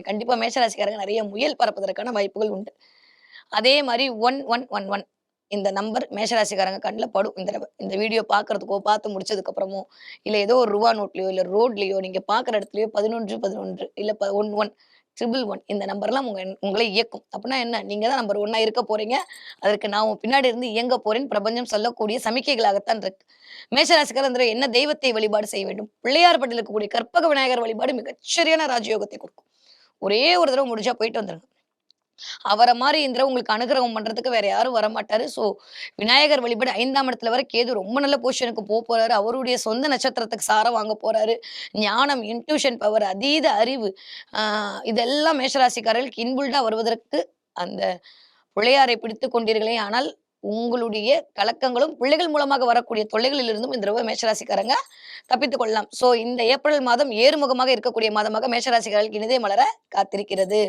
கண்டிப்பா மேஷராசிக்காரங்க நிறைய முயல் பறப்பதற்கான வாய்ப்புகள் உண்டு. அதே மாரி 1111 இந்த நம்பர் மேஷராசிக்காரங்க கண்ல படும் இந்த தடவ. இந்த வீடியோ பார்க்கறதுக்கோ, பார்த்து முடிச்சதுக்கப்புறமோ, இல்ல ஏதோ ஒரு ரூவா நோட்லயோ, இல்ல ரோட்லயோ நீங்க பார்க்குற இடத்துலயோ 11, 11 இல்ல 11 111 இந்த நம்பர்லாம் உங்கள இயக்கும். அப்பன்னா என்ன? நீங்க தான் நம்பர் 1 இருக்க போறீங்க. அதற்கு நான் உன் பின்னாடி இருந்து இயங்க போறேன்னு பிரபஞ்சம் சொல்லக்கூடிய சமிக்கைகளாகத்தான் இருக்கு. மேஷராசிக்காரர் இந்த என்ன தெய்வத்தை வழிபாடு செய்ய வேண்டும். பிள்ளையார் பட்டியில் இருக்கக்கூடிய கற்பக விநாயகர் வழிபாடு மிகச்சரியான ராஜயோகத்தை கொடுக்கும். ஒரே ஒரு தடவ முடிஞ்சா போயிட்டு வந்துருங்க. அவர மாரி இந்த தடவ உங்களுக்கு அனுகிரகம் பண்றதுக்கு வேற யாரும் வரமாட்டாரு. ஸோ விநாயகர் வழிபாடு 5ஆம் இடத்துல வர கேது ரொம்ப நல்ல பொசிஷனுக்கு போறாரு. அவருடைய சொந்த நட்சத்திரத்துக்கு சாரம் வாங்க போறாரு. ஞானம், இன்ட்யூஷன் பவர், அதீத அறிவு இதெல்லாம் மேஷராசிக்காரர்களுக்கு இன்பில்டா வருவதற்கு அந்த பிள்ளையாரை பிடித்துக் கொண்டீர்களே ஆனால் உங்களுடைய கலக்கங்களும் பிள்ளைகள் மூலமாக வரக்கூடிய தொல்லைகளில் இருந்தும் இந்த தடவ மேஷராசிக்காரங்க தப்பித்துக் கொள்ளலாம். ஸோ இந்த ஏப்ரல் மாதம் ஏறுமுகமாக இருக்கக்கூடிய மாதமாக மேஷராசிக்காரர்களுக்கு இனிதே மலர காத்திருக்கிறது.